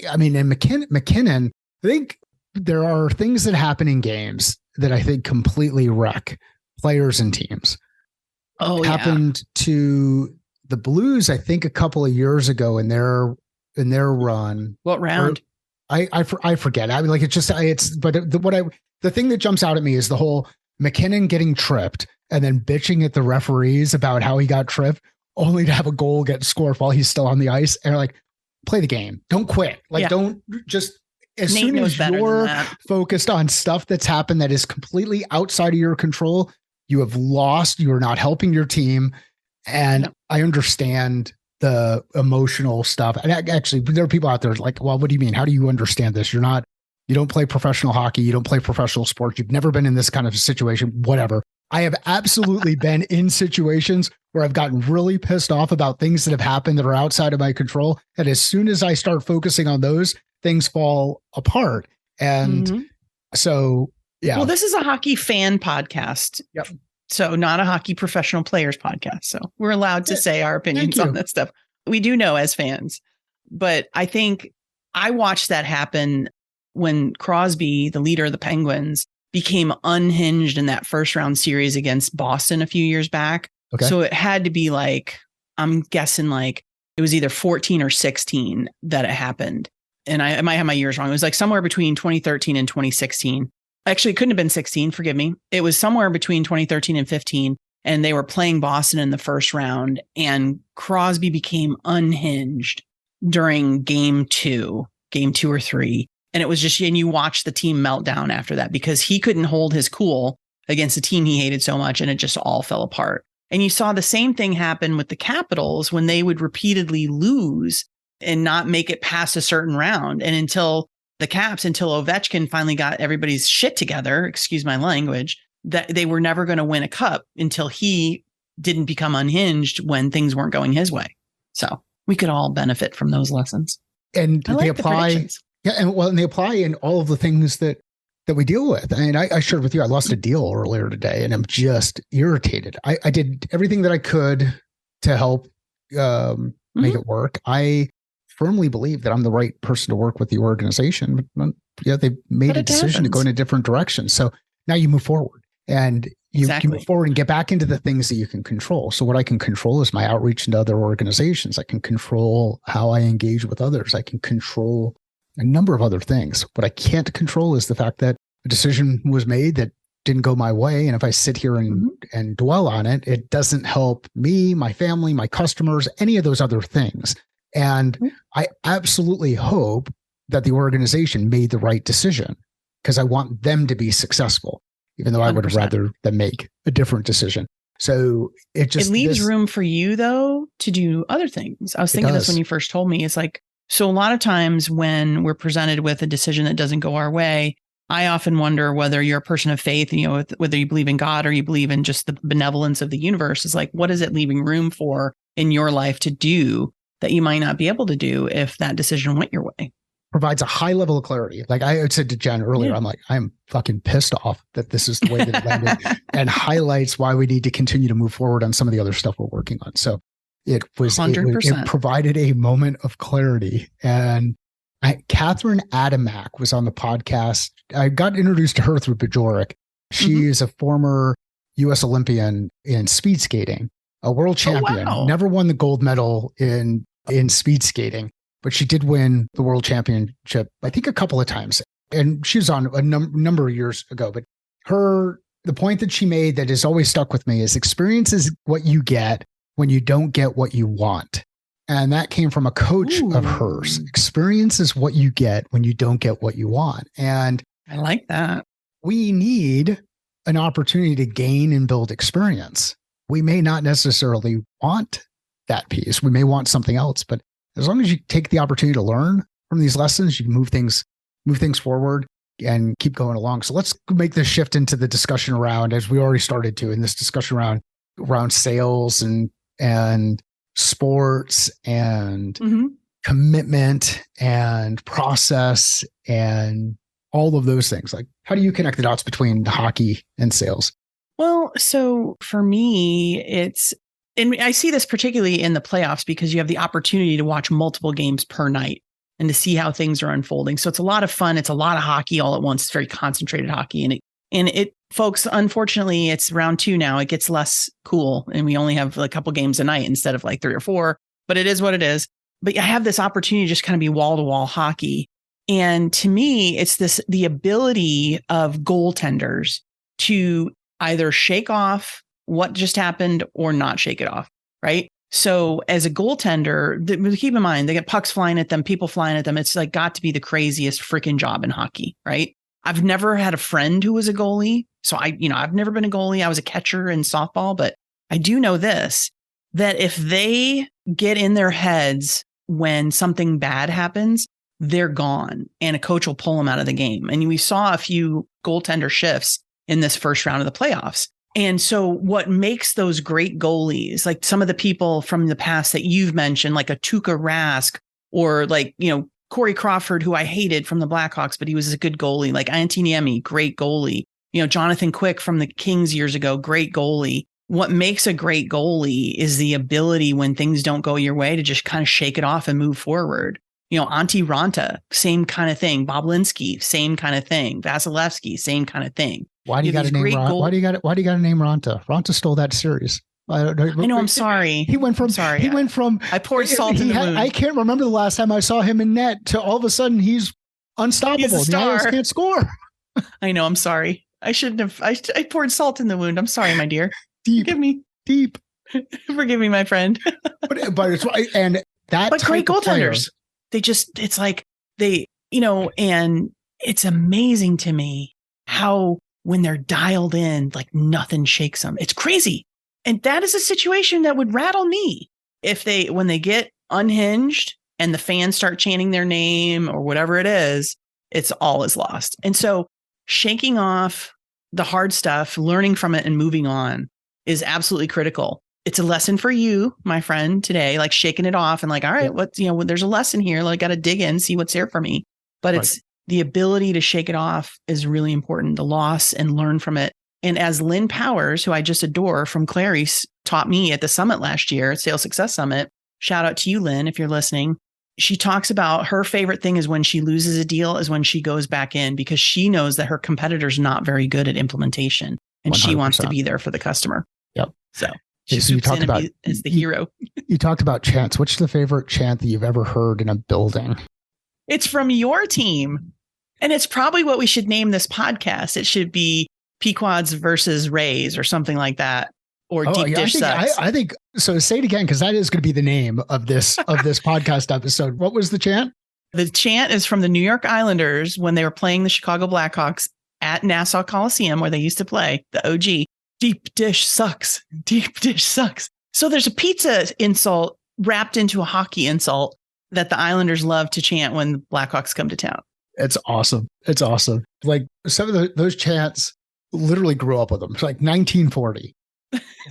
I mean, and McKinnon. I think there are things that happen in games that I think completely wreck players and teams. Happened to the Blues, I think, a couple of years ago in their run. What round? I forget. I mean, the thing that jumps out at me is the whole McKinnon getting tripped and then bitching at the referees about how he got tripped, only to have a goal get scored while he's still on the ice. And like, play the game. Don't quit. Don't just, as soon as you're focused on stuff that's happened that is completely outside of your control, you have lost. You are not helping your team. And I understand the emotional stuff. And actually, there are people out there like, well, what do you mean? How do you understand this? You don't play professional hockey. You don't play professional sports. You've never been in this kind of a situation, whatever. I have absolutely been in situations where I've gotten really pissed off about things that have happened that are outside of my control. And as soon as I start focusing on those, things fall apart. And so, yeah. Well, this is a hockey fan podcast. Yep. So not a hockey professional players podcast. So we're allowed to say our opinions on that stuff. We do know as fans, but I think I watched that happen when Crosby, the leader of the Penguins, became unhinged in that first round series against Boston a few years back. Okay. So it had to be I'm guessing it was either 14 or 16 that it happened. And I might have my years wrong. It was somewhere between 2013 and 2016. Actually, it couldn't have been 16. Forgive me. It was somewhere between 2013 and 15. And they were playing Boston in the first round. And Crosby became unhinged during game 2 or 3. And it was just, and you watch the team melt down after that because he couldn't hold his cool against a team he hated so much. And it just all fell apart. And you saw the same thing happen with the Capitals when they would repeatedly lose and not make it past a certain round. And until Ovechkin finally got everybody's shit together, excuse my language, that they were never going to win a cup until he didn't become unhinged when things weren't going his way. So we could all benefit from those lessons. And they apply. And they apply in all of the things that we deal with. I mean, I shared with you, I lost a deal earlier today and I'm just irritated. I did everything that I could to help make it work. I firmly believe that I'm the right person to work with the organization. But they made a decision to go in a different direction. So now you move forward. And you move forward and get back into the things that you can control. So what I can control is my outreach into other organizations. I can control how I engage with others. I can control a number of other things. What I can't control is the fact that a decision was made that didn't go my way. And if I sit here and dwell on it, it doesn't help me, my family, my customers, any of those other things. And I absolutely hope that the organization made the right decision because I want them to be successful, even though I would have rather them make a different decision. So it leaves room for you, though, to do other things. I was thinking this when you first told me. It's like, so a lot of times when we're presented with a decision that doesn't go our way, I often wonder whether you're a person of faith, whether you believe in God or you believe in just the benevolence of the universe. Is like, what is it leaving room for in your life to do that you might not be able to do if that decision went your way? Provides a high level of clarity. Like I said to Jen earlier, I'm like, I'm fucking pissed off that this is the way that it landed and highlights why we need to continue to move forward on some of the other stuff we're working on. So it provided a moment of clarity. And Catherine Adamak was on the podcast. I got introduced to her through Bajorek. She is a former U.S. Olympian in speed skating, a world champion, never won the gold medal in speed skating, but she did win the world championship, I think, a couple of times. And she was on a number of years ago. But the point that she made that has always stuck with me is experience is what you get when you don't get what you want. And that came from a coach of hers. Experience is what you get when you don't get what you want. And I like that. We need an opportunity to gain and build experience. We may not necessarily want that piece. We may want something else, but as long as you take the opportunity to learn from these lessons, you can move things forward and keep going along. So let's make this shift into the discussion around, as we already started to, in this discussion around sales and sports and commitment and process and all of those things. Like, how do you connect the dots between hockey and sales? Well, so for me, and I see this particularly in the playoffs because you have the opportunity to watch multiple games per night and to see how things are unfolding. So it's a lot of fun. It's a lot of hockey all at once. It's very concentrated hockey. And it, folks, unfortunately, it's round 2 now. It gets less cool. And we only have a couple games a night instead of like 3 or 4, but it is what it is. But I have this opportunity to just kind of be wall to wall hockey. And to me, it's the ability of goaltenders to either shake off what just happened or not shake it off. Right. So as a goaltender, keep in mind, they get pucks flying at them, people flying at them. It's like got to be the craziest freaking job in hockey. Right. I've never had a friend who was a goalie. So I've never been a goalie. I was a catcher in softball, but I do know this, that if they get in their heads when something bad happens, they're gone and a coach will pull them out of the game. And we saw a few goaltender shifts in this first round of the playoffs. And so what makes those great goalies, like some of the people from the past that you've mentioned, like a Tuukka Rask or like, Corey Crawford, who I hated from the Blackhawks, but he was a good goalie, like Antiniemi, great goalie, Jonathan Quick from the Kings years ago, great goalie. What makes a great goalie is the ability when things don't go your way to just kind of shake it off and move forward. Antti Ranta, same kind of thing. Bob Linsky, same kind of thing. Vasilevsky, same kind of thing. Why do you got to name Ranta? Why do you got to name Ranta? Ranta stole that series. I know. I'm sorry. He went from. I poured salt in the wound. I can't remember the last time I saw him in net to all of a sudden he's unstoppable. He's a star. The Isles can't score. I know. I'm sorry. I shouldn't have. I poured salt in the wound. I'm sorry, my dear. Forgive me. Forgive me, my friend. but it's right. And that. But great goaltenders. It's like and it's amazing to me how when they're dialed in, like nothing shakes them. It's crazy. And that is a situation that would rattle me when they get unhinged and the fans start chanting their name or whatever it is, it's all is lost. And so shaking off the hard stuff, learning from it and moving on is absolutely critical. It's a lesson for you, my friend, today, like shaking it off and like, all right, there's a lesson here. Like, I got to dig in, see what's here for me. But it's the ability to shake it off is really important. The loss and learn from it. And as Lynn Powers, who I just adore from Clary's, taught me at the summit last year, Sales Success Summit, shout out to you, Lynn, if you're listening. She talks about her favorite thing is when she loses a deal is when she goes back in because she knows that her competitor's not very good at implementation. and 100%. she wants to be there for the customer. Yep. So Okay, she so you swoops talked in about and is the hero. You talked about chants. What's the favorite chant that you've ever heard in a building? It's from your team. And it's probably what we should name this podcast. It should be Pequods versus Rays or something like that. Or Deep Dish Sucks. I think so. Say it again, because that is going to be the name of this podcast episode. What was the chant? The chant is from the New York Islanders when they were playing the Chicago Blackhawks at Nassau Coliseum, where they used to play, the OG. Deep dish sucks. Deep dish sucks. So there's a pizza insult wrapped into a hockey insult that the Islanders love to chant when the Blackhawks come to town. It's awesome. It's awesome. Like some of those chants, literally grew up with them. It's like 1940.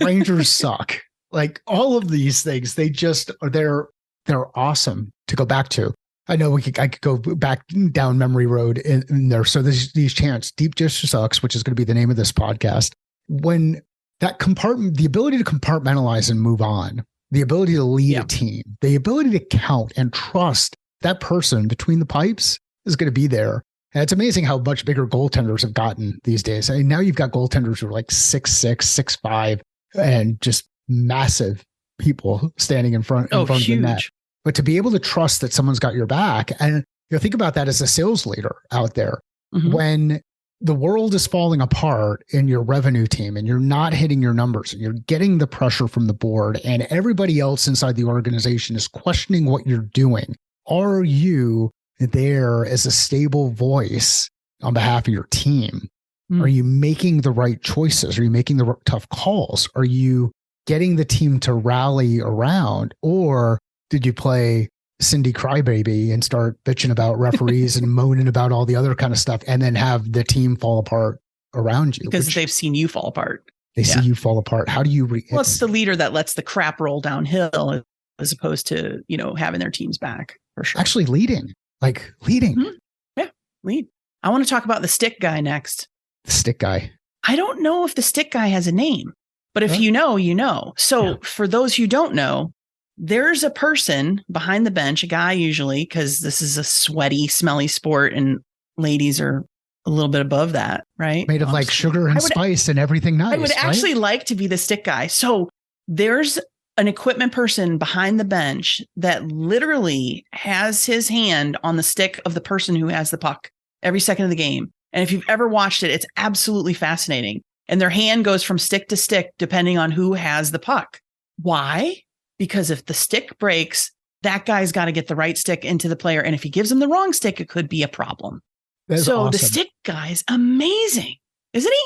Rangers suck. Like all of these things, they just are they're awesome to go back to. I know I could go back down memory road in there. So these chants, Deep Dish Sucks, which is going to be the name of this podcast. When that the ability to compartmentalize and move on, the ability to lead a team, the ability to count and trust that person between the pipes is going to be there. And it's amazing how much bigger goaltenders have gotten these days. I mean, now you've got goaltenders who are like 6'6", 6'5", and just massive people standing in front of the net. But to be able to trust that someone's got your back, and think about that as a sales leader out there. Mm-hmm. When the world is falling apart in your revenue team and you're not hitting your numbers and you're getting the pressure from the board and everybody else inside the organization is questioning what you're doing, are you there as a stable voice on behalf of your team? Are you making the right choices? Are you making the tough calls? Are you getting the team to rally around? Or did you play Cindy Crybaby and start bitching about referees and moaning about all the other kind of stuff and then have the team fall apart around you? Because they've seen you fall apart. They see you fall apart. How do you well, it's the leader that lets the crap roll downhill as opposed to, having their teams back, for sure. Actually leading. Mm-hmm. Yeah, lead. I want to talk about the stick guy next. The stick guy. I don't know if the stick guy has a name, but if you know, you know. So for those who don't know, there's a person behind the bench, a guy usually, because this is a sweaty, smelly sport and ladies are a little bit above that, right? Made of like sugar and spice and everything nice. I would actually like to be the stick guy. So there's an equipment person behind the bench that literally has his hand on the stick of the person who has the puck every second of the game. And if you've ever watched it, it's absolutely fascinating. And their hand goes from stick to stick, depending on who has the puck. Why? Because if the stick breaks, that guy's got to get the right stick into the player. And if he gives him the wrong stick, it could be a problem. So awesome. The stick guy's amazing, isn't he?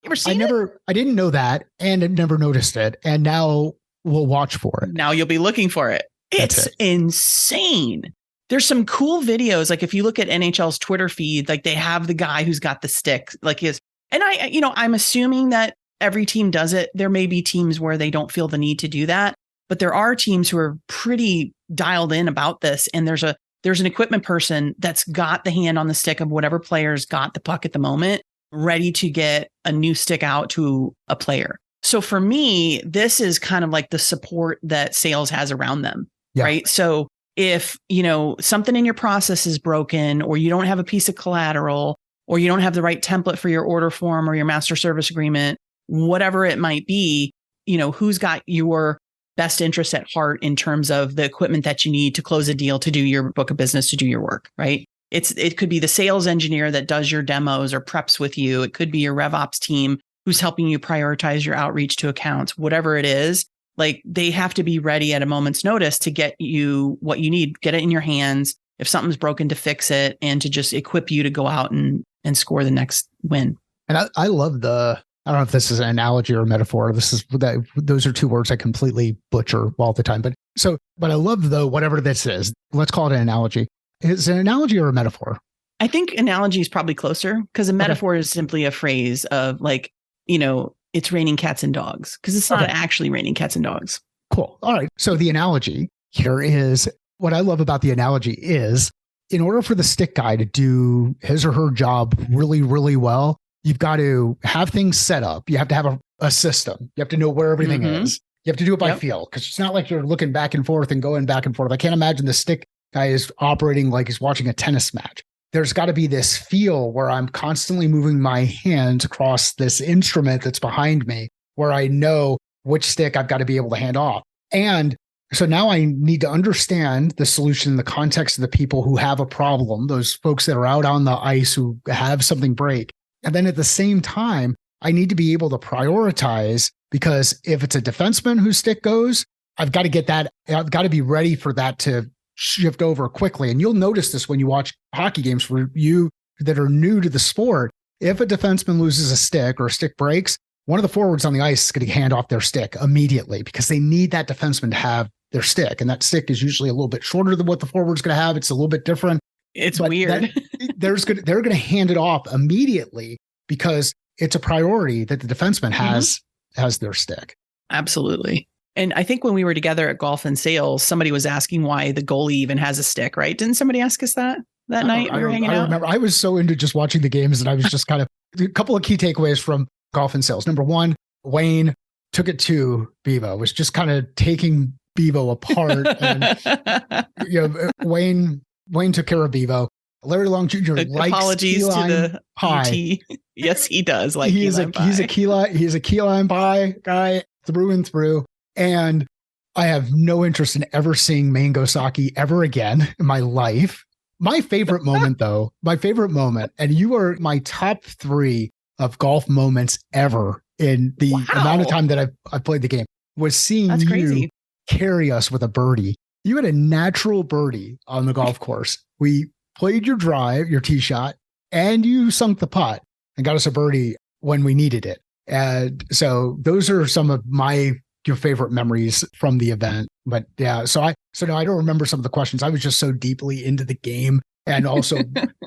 You ever seen it? I didn't know that and I never noticed it. And now we'll watch for it. Now you'll be looking for it. It's insane. There's some cool videos. Like if you look at NHL's Twitter feed, like they have the guy who's got the stick, like his, and I'm assuming that every team does it. There may be teams where they don't feel the need to do that, but there are teams who are pretty dialed in about this. And there's an equipment person that's got the hand on the stick of whatever player's got the puck at the moment, ready to get a new stick out to a player. So for me, this is kind of like the support that sales has around them, right? So if, something in your process is broken or you don't have a piece of collateral or you don't have the right template for your order form or your master service agreement, whatever it might be, who's got your best interest at heart in terms of the equipment that you need to close a deal, to do your book of business, to do your work, right? It could be the sales engineer that does your demos or preps with you. It could be your RevOps team who's helping you prioritize your outreach to accounts, whatever it is. Like they have to be ready at a moment's notice to get you what you need, get it in your hands. If something's broken, to fix it and to just equip you to go out and score the next win. And I love I don't know if this is an analogy or a metaphor. Those are two words I completely butcher all the time. But I love whatever this is. Let's call it an analogy. Is it an analogy or a metaphor? I think analogy is probably closer because a metaphor is simply a phrase of like, it's raining cats and dogs, because it's not actually raining cats and dogs. Cool. All right. So the analogy here is, what I love about the analogy is, in order for the stick guy to do his or her job really, really well, you've got to have things set up. You have to have a system. You have to know where everything is. You have to do it by feel, because it's not like you're looking back and forth and going back and forth. I can't imagine the stick guy is operating like he's watching a tennis match. there's got to be this feel where I'm constantly moving my hands across this instrument that's behind me, where I know which stick I've got to be able to hand off. And so now I need to understand the solution in the context of the people who have a problem, those folks that are out on the ice who have something break. And then at the same time, I need to be able to prioritize, because if it's a defenseman whose stick goes, I've got to get that. I've got to be ready for that to shift over quickly. And you'll notice this when you watch hockey games for you that are new to the sport. If a defenseman loses a stick or a stick breaks, one of the forwards on the ice is going to hand off their stick immediately, because they need that defenseman to have their stick. And that stick is usually a little bit shorter than what the forward's going to have. It's a little bit different. It's weird. They're going to hand it off immediately because it's a priority that the defenseman has their stick. Absolutely. And I think when we were together at Golf and Sales, somebody was asking why the goalie even has a stick, right? Didn't somebody ask us that night we were hanging out? I remember. I was so into just watching the games, and I was just kind of a couple of key takeaways from Golf and Sales. Number one, Wayne took it to Bevo, was just kind of taking Bevo apart. And Wayne took care of Bevo. Larry Long Jr. likes apologies to the pie. Yes, he does. Like he's a key lime pie guy through and through. And I have no interest in ever seeing mango sake ever again in my life. My favorite moment, though, and you are my top 3 of golf moments ever in the amount of time that I've played the game, was seeing you carry us with a birdie. You had a natural birdie on the golf course. We played your drive, your tee shot, and you sunk the putt and got us a birdie when we needed it. And so those are some of your favorite memories from the event. But yeah, so now I don't remember some of the questions. I was just so deeply into the game, and also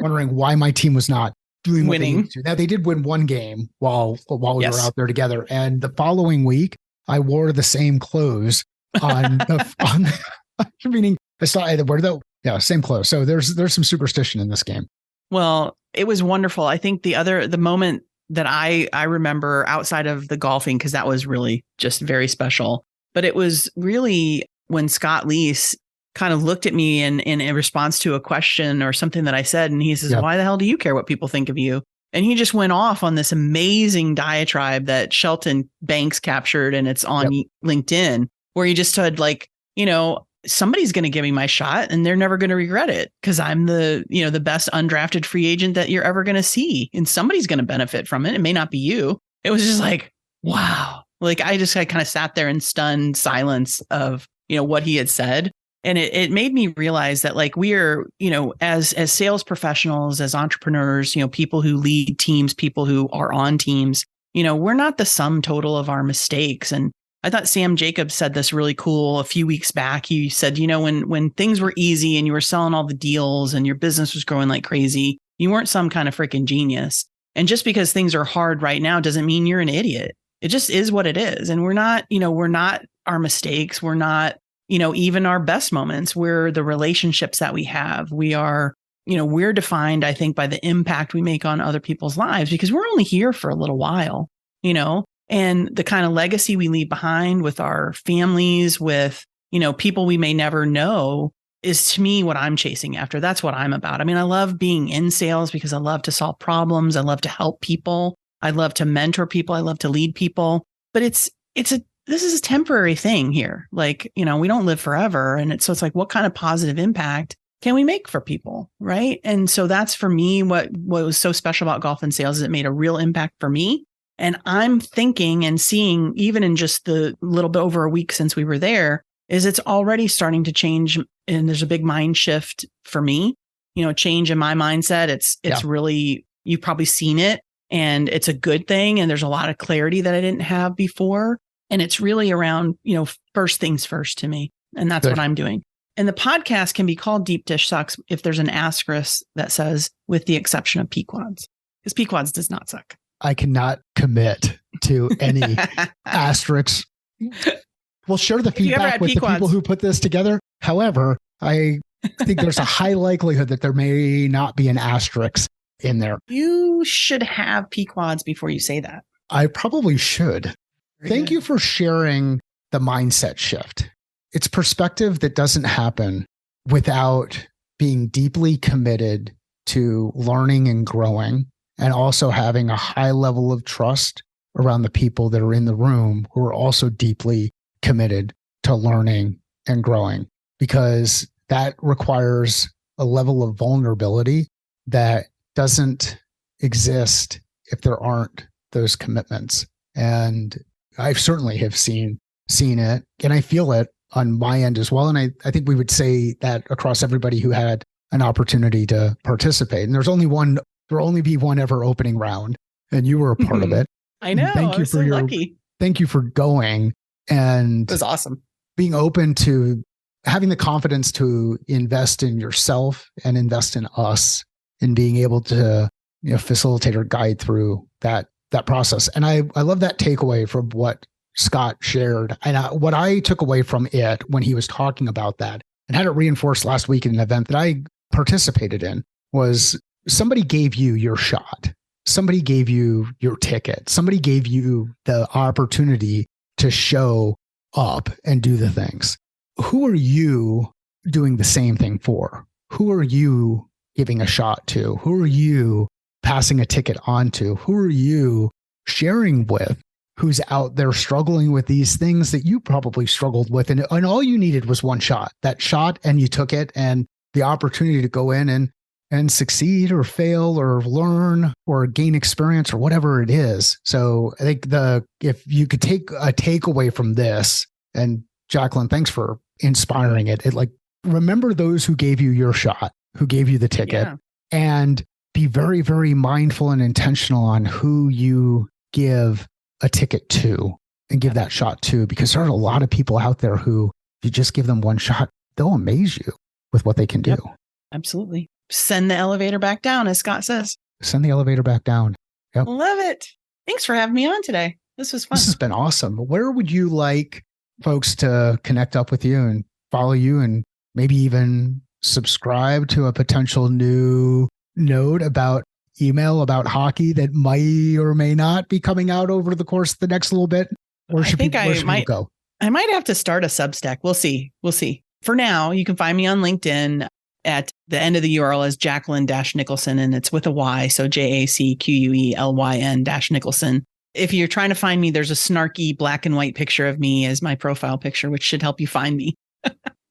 wondering why my team was not doing what they needed to. Now, they did win one game while we were out there together. And the following week, I wore the same clothes meaning I saw same clothes. So there's some superstition in this game. Well, it was wonderful. I think the moment that I remember outside of the golfing, because that was really just very special, but it was really when Scott Leese kind of looked at me in response to a question or something that I said. And he says, why the hell do you care what people think of you? And he just went off on this amazing diatribe that Shelton Banks captured, and it's on LinkedIn, where he just said, like, somebody's going to give me my shot and they're never going to regret it, because I'm the best undrafted free agent that you're ever going to see, and somebody's going to benefit from it. It may not be you. It was just like, wow. Like I kind of sat there in stunned silence of, what he had said. And it made me realize that, like, we are, as sales professionals, as entrepreneurs, people who lead teams, people who are on teams, we're not the sum total of our mistakes. And I thought Sam Jacobs said this really cool a few weeks back. He said, when things were easy and you were selling all the deals and your business was growing like crazy, you weren't some kind of freaking genius. And just because things are hard right now doesn't mean you're an idiot. It just is what it is. And we're not our mistakes. We're not, even our best moments. We're the relationships that we have. We are, we're defined, I think, by the impact we make on other people's lives, because we're only here for a little while, and the kind of legacy we leave behind with our families, with, people we may never know, is, to me, what I'm chasing after. That's what I'm about. I mean, I love being in sales because I love to solve problems. I love to help people. I love to mentor people. I love to lead people. But this is a temporary thing here. Like, we don't live forever. And it's like, what kind of positive impact can we make for people? Right. And so that's, for me, what was so special about Golf and Sales, is it made a real impact for me. And I'm thinking and seeing, even in just the little bit over a week since we were there, is it's already starting to change. And there's a big mind shift for me, change in my mindset. It's really, you've probably seen it, and it's a good thing. And there's a lot of clarity that I didn't have before. And it's really around, first things first to me. And that's what I'm doing. And the podcast can be called Deep Dish Sucks if there's an asterisk that says, with the exception of Pequods, because Pequods does not suck. I cannot commit to any asterisks. We'll share the feedback with the people who put this together. However, I think there's a high likelihood that there may not be an asterisk in there. You should have Pequods before you say that. I probably should. Thank you for sharing the mindset shift. It's perspective that doesn't happen without being deeply committed to learning and growing, and also having a high level of trust around the people that are in the room who are also deeply committed to learning and growing, because that requires a level of vulnerability that doesn't exist if there aren't those commitments. And I certainly have seen it, and I feel it on my end as well. And I think we would say that across everybody who had an opportunity to participate. And there'll only be one ever opening round, and you were a part of it. I know. Thank you for lucky. Thank you for going, and it was awesome. Being open to having the confidence to invest in yourself and invest in us, and being able to, facilitate or guide through that process. And I love that takeaway from what Scott shared. And what I took away from it when he was talking about that, and had it reinforced last week in an event that I participated in, was somebody gave you your shot. Somebody gave you your ticket. Somebody gave you the opportunity to show up and do the things. Who are you doing the same thing for? Who are you giving a shot to? Who are you passing a ticket on to? Who are you sharing with who's out there struggling with these things that you probably struggled with? And all you needed was one shot, that shot, and you took it, and the opportunity to go in and succeed or fail or learn or gain experience or whatever it is. So I think if you could take a takeaway from this, and Jacquelyn, thanks for inspiring it. Remember those who gave you your shot, who gave you the ticket, and be very, very mindful and intentional on who you give a ticket to and give that shot to, because there are a lot of people out there who, if you just give them one shot, they'll amaze you with what they can do. Absolutely. Send the elevator back down, as Scott says. Send the elevator back down. Yep. Love it. Thanks for having me on today. This was fun. This has been awesome. Where would you like folks to connect up with you and follow you, and maybe even subscribe to a potential new email about hockey that might or may not be coming out over the course of the next little bit? Where should people go? I might have to start a Substack. We'll see. For now, you can find me on LinkedIn. At the end of the URL is Jacquelyn-Nicholson, and it's with a Y. So JACQUELYN-Nicholson. If you're trying to find me, there's a snarky black and white picture of me as my profile picture, which should help you find me.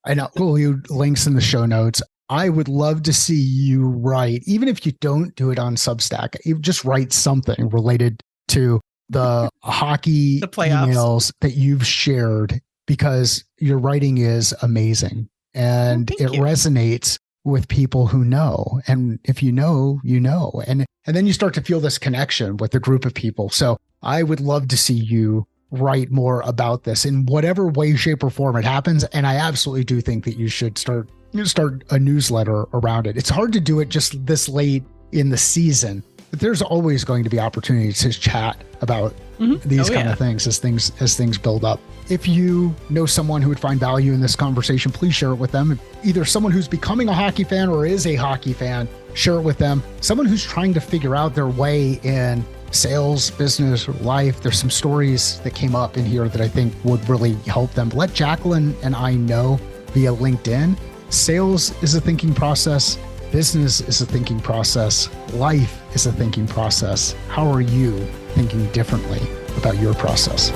I know. We'll leave links in the show notes. I would love to see you write, even if you don't do it on Substack, you just write something related to the hockey emails that you've shared, because your writing is amazing and it resonates with people who know. And if you know, you know. And then you start to feel this connection with a group of people. So I would love to see you write more about this in whatever way, shape, or form it happens. And I absolutely do think that you should start a newsletter around it. It's hard to do it just this late in the season, but there's always going to be opportunities to chat about these kind of things as things build up. If you know someone who would find value in this conversation, please share it with them. Either someone who's becoming a hockey fan or is a hockey fan, share it with them. Someone who's trying to figure out their way in sales, business, or life. There's some stories that came up in here that I think would really help them. Let Jacquelyn and I know via LinkedIn. Sales is a thinking process. Business is a thinking process. Life is a thinking process. How are you thinking differently about your process?